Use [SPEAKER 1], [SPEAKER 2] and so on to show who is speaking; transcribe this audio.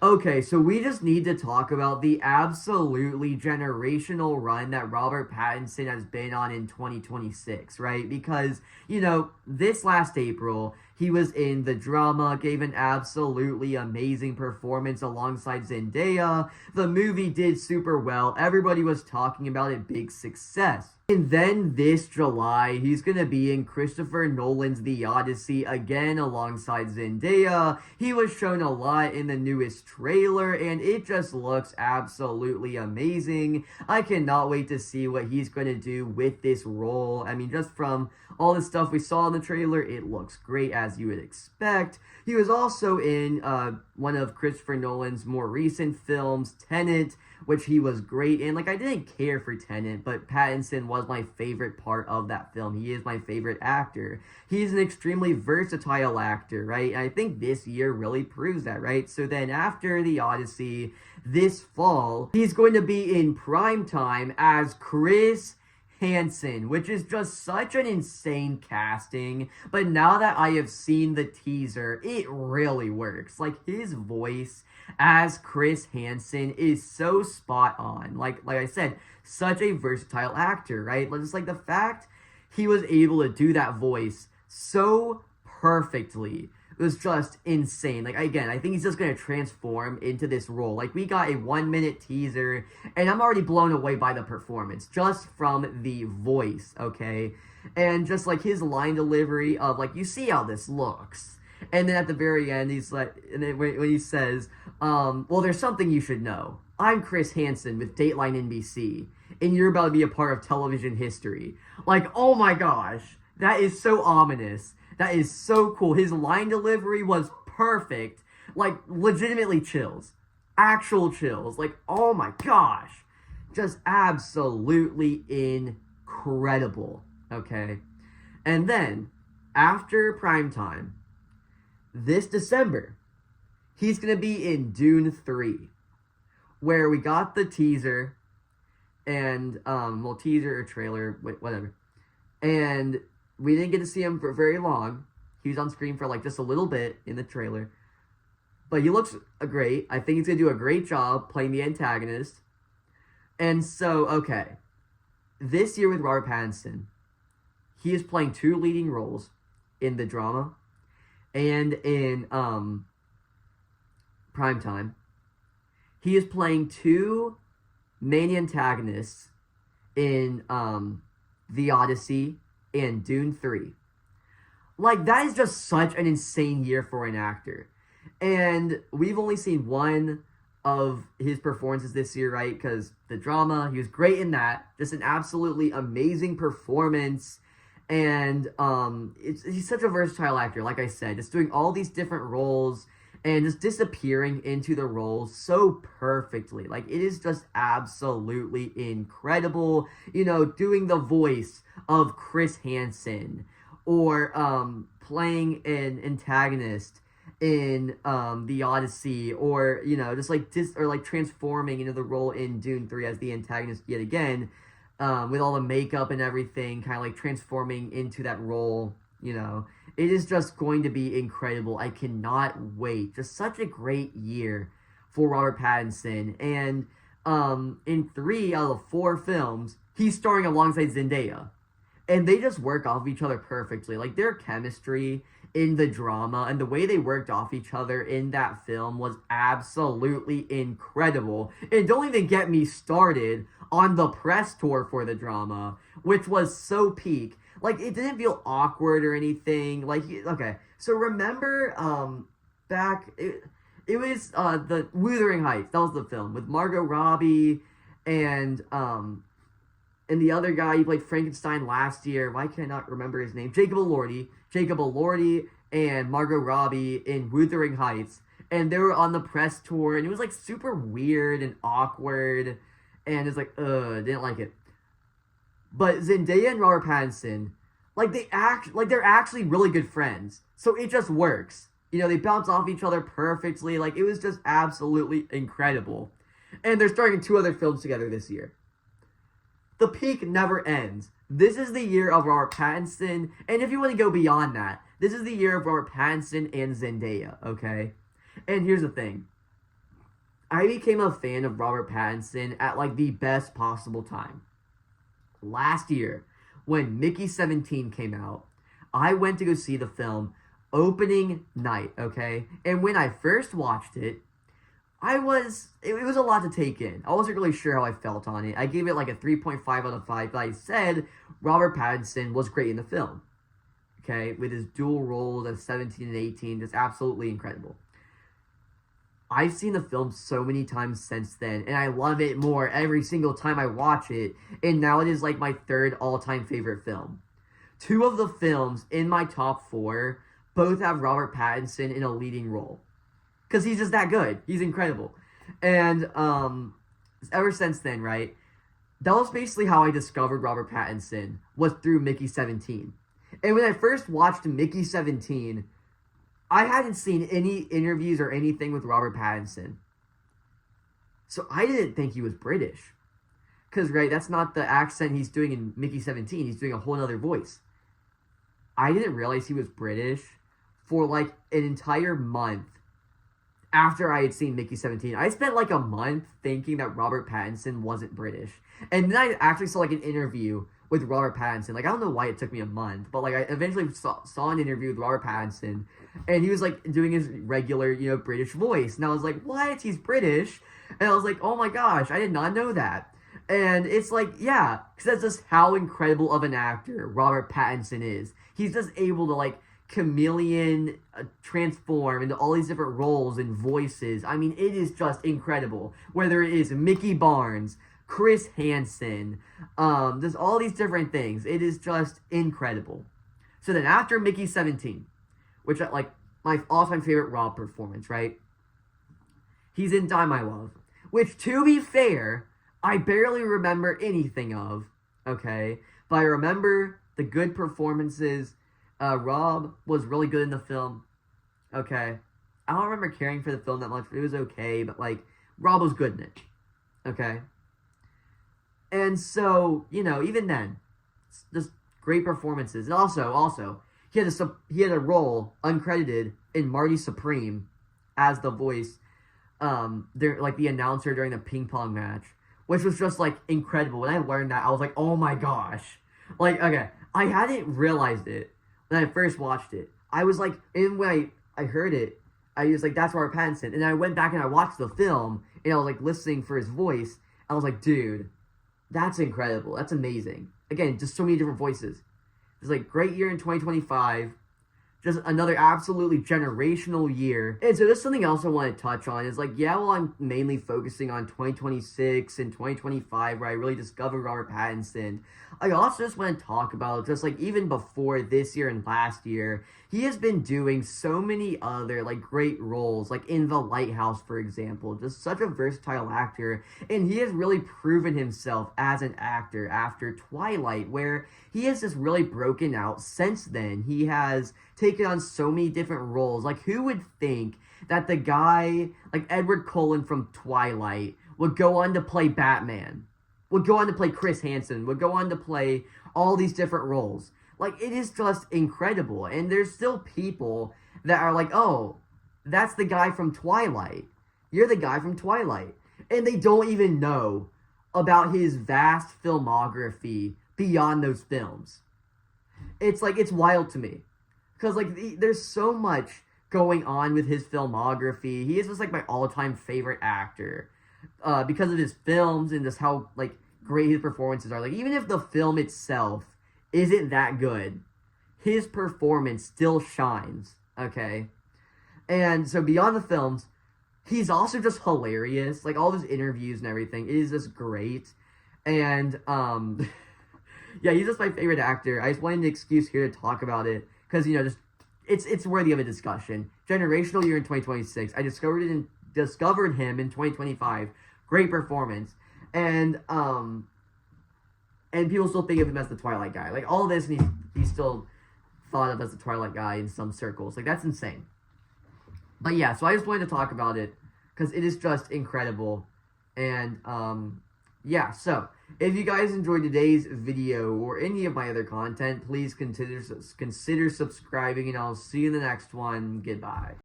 [SPEAKER 1] Okay, so we just need to talk about the absolutely generational run that Robert Pattinson has been on in 2026, right? Because, this last April, he was in the drama, gave an absolutely amazing performance alongside Zendaya. The movie did super well. Everybody was talking about it, big success. And then this July, he's gonna be in Christopher Nolan's The Odyssey again alongside Zendaya. He was shown a lot in the newest trailer, and it just looks absolutely amazing. I cannot wait to see what he's gonna do with this role. I mean, just from all the stuff we saw in the trailer, it looks great as you would expect. He was also in one of Christopher Nolan's more recent films, Tenet, which he was great in. Like, I didn't care for Tenet, but Pattinson was my favorite part of that film. He is my favorite actor. He's an extremely versatile actor, right? And I think this year really proves that, right? So then after The Odyssey, this fall, he's going to be in prime time as Chris Hansen, which is just such an insane casting. But now that I have seen the teaser, it really works. Like, his voice as Chris Hansen is so spot on. Like I said, such a versatile actor, right? Just like the fact he was able to do that voice so perfectly was just insane. Like, again, I think he's just gonna transform into this role. Like, we got a 1 minute teaser, and I'm already blown away by the performance just from the voice, okay? And just like his line delivery of like, you see how this looks. And then at the very end, he's like, and then when he says, well, there's something you should know. I'm Chris Hansen with Dateline NBC, and you're about to be a part of television history. Like, oh my gosh, that is so ominous. That is so cool. His line delivery was perfect. Like, legitimately chills. Actual chills. Like, oh my gosh. Just absolutely incredible. Okay? And then, after primetime, this December, he's going to be in Dune 3, where we got the teaser, and, teaser or trailer, whatever. And we didn't get to see him for very long. He was on screen for like just a little bit in the trailer. But he looks great. I think he's going to do a great job playing the antagonist. And so, okay. This year with Robert Pattinson, he is playing two leading roles in the drama and in primetime. He is playing two main antagonists in The Odyssey and Dune 3. Like, that is just such an insane year for an actor. And we've only seen one of his performances this year, right? Because the drama, he was great in that. Just an absolutely amazing performance. And he's such a versatile actor, like I said. Just doing all these different roles and just disappearing into the roles so perfectly. Like, it is just absolutely incredible. Doing the voice of Chris Hansen, or playing an antagonist in The Odyssey, or just transforming into the role in Dune 3 as the antagonist yet again, with all the makeup and everything, kind of like transforming into that role. It is just going to be incredible. I cannot wait. Just such a great year for Robert Pattinson. And in 3 out of 4 films, he's starring alongside Zendaya. And they just work off each other perfectly. Like, their chemistry in the drama and the way they worked off each other in that film was absolutely incredible. And don't even get me started on the press tour for the drama, which was so peak. Like, it didn't feel awkward or anything. Like, okay, so remember, it was, the Wuthering Heights. That was the film with Margot Robbie and the other guy, he played Frankenstein last year. Why can I not remember his name? Jacob Elordi and Margot Robbie in Wuthering Heights. And they were on the press tour, and it was, like, super weird and awkward. And it's like, didn't like it. But Zendaya and Robert Pattinson, like, they're actually really good friends. So it just works. They bounce off each other perfectly. Like, it was just absolutely incredible. And they're starring in 2 other films together this year. The peak never ends. This is the year of Robert Pattinson, and if you want to go beyond that, this is the year of Robert Pattinson and Zendaya, okay? And here's the thing. I became a fan of Robert Pattinson at like the best possible time. Last year, when Mickey 17 came out, I went to go see the film opening night, okay? And when I first watched it, it was a lot to take in. I wasn't really sure how I felt on it. I gave it like a 3.5 out of 5, but I said Robert Pattinson was great in the film. Okay, with his dual roles as 17 and 18, just absolutely incredible. I've seen the film so many times since then, and I love it more every single time I watch it, and now it is like my third all-time favorite film. Two of the films in my top 4 both have Robert Pattinson in a leading role. Because he's just that good. He's incredible. And ever since then, right, that was basically how I discovered Robert Pattinson, was through Mickey 17. And when I first watched Mickey 17, I hadn't seen any interviews or anything with Robert Pattinson. So I didn't think he was British. Because, right, that's not the accent he's doing in Mickey 17. He's doing a whole other voice. I didn't realize he was British for, like, an entire month after I had seen Mickey 17. I spent, like, a month thinking that Robert Pattinson wasn't British. And then I actually saw, like, an interview with Robert Pattinson. Like, I don't know why it took me a month, but, like, I eventually saw an interview with Robert Pattinson, and he was, like, doing his regular, British voice. And I was like, what? He's British? And I was like, oh my gosh, I did not know that. And it's like, yeah, because that's just how incredible of an actor Robert Pattinson is. He's just able to, like, chameleon transform into all these different roles and voices. I mean, it is just incredible. Whether it is Mickey Barnes, Chris Hansen, there's all these different things. It is just incredible. So then after Mickey 17, which like my all-time favorite Rob performance, right? He's in Die My Love, which, to be fair, I barely remember anything of, okay? But I remember the good performances. Rob was really good in the film, okay? I don't remember caring for the film that much, but it was okay. But, like, Rob was good in it, okay? And so, even then, just great performances. And also, he had a role uncredited in Marty Supreme as the voice, like the announcer during the ping pong match, which was just like incredible. When I learned that, I was like, oh my gosh, like, okay, I hadn't realized it when I first watched it. I was like, and when I heard it, I was like, that's Robert Pattinson. And I went back and I watched the film, and I was like listening for his voice. I was like, dude, that's incredible. That's amazing. Again, just so many different voices. It's like great year in 2025. Just another absolutely generational year. And so there's something else I want to touch on. Is like, yeah, well, I'm mainly focusing on 2026 and 2025, where I really discovered Robert Pattinson. I also just want to talk about, just like even before this year and last year, he has been doing so many other like great roles, like in The Lighthouse, for example. Just such a versatile actor. And he has really proven himself as an actor after Twilight, where he has just really broken out since then. He has taken on so many different roles. Like, who would think that the guy like Edward Cullen from Twilight would go on to play Batman, would go on to play Chris Hansen, would go on to play all these different roles? Like, it is just incredible. And there's still people that are like, oh, that's the guy from Twilight. You're the guy from Twilight. And they don't even know about his vast filmography beyond those films. It's like, it's wild to me. Because, like, there's so much going on with his filmography. He is just, like, my all-time favorite actor. Because of his films and just how, like, great his performances are. Like, even if the film itself isn't that good, his performance still shines, okay? And so beyond the films, he's also just hilarious. Like, all of his interviews and everything, it is just great. And, yeah, he's just my favorite actor. I just wanted an excuse here to talk about it. Because, just it's worthy of a discussion. Generational year in 2026. I discovered him in 2025. Great performance. And people still think of him as the Twilight guy. Like, all this, and he's still thought of as the Twilight guy in some circles. Like, that's insane. But yeah, so I just wanted to talk about it because it is just incredible. And yeah, so if you guys enjoyed today's video or any of my other content, please consider subscribing, and I'll see you in the next one. Goodbye.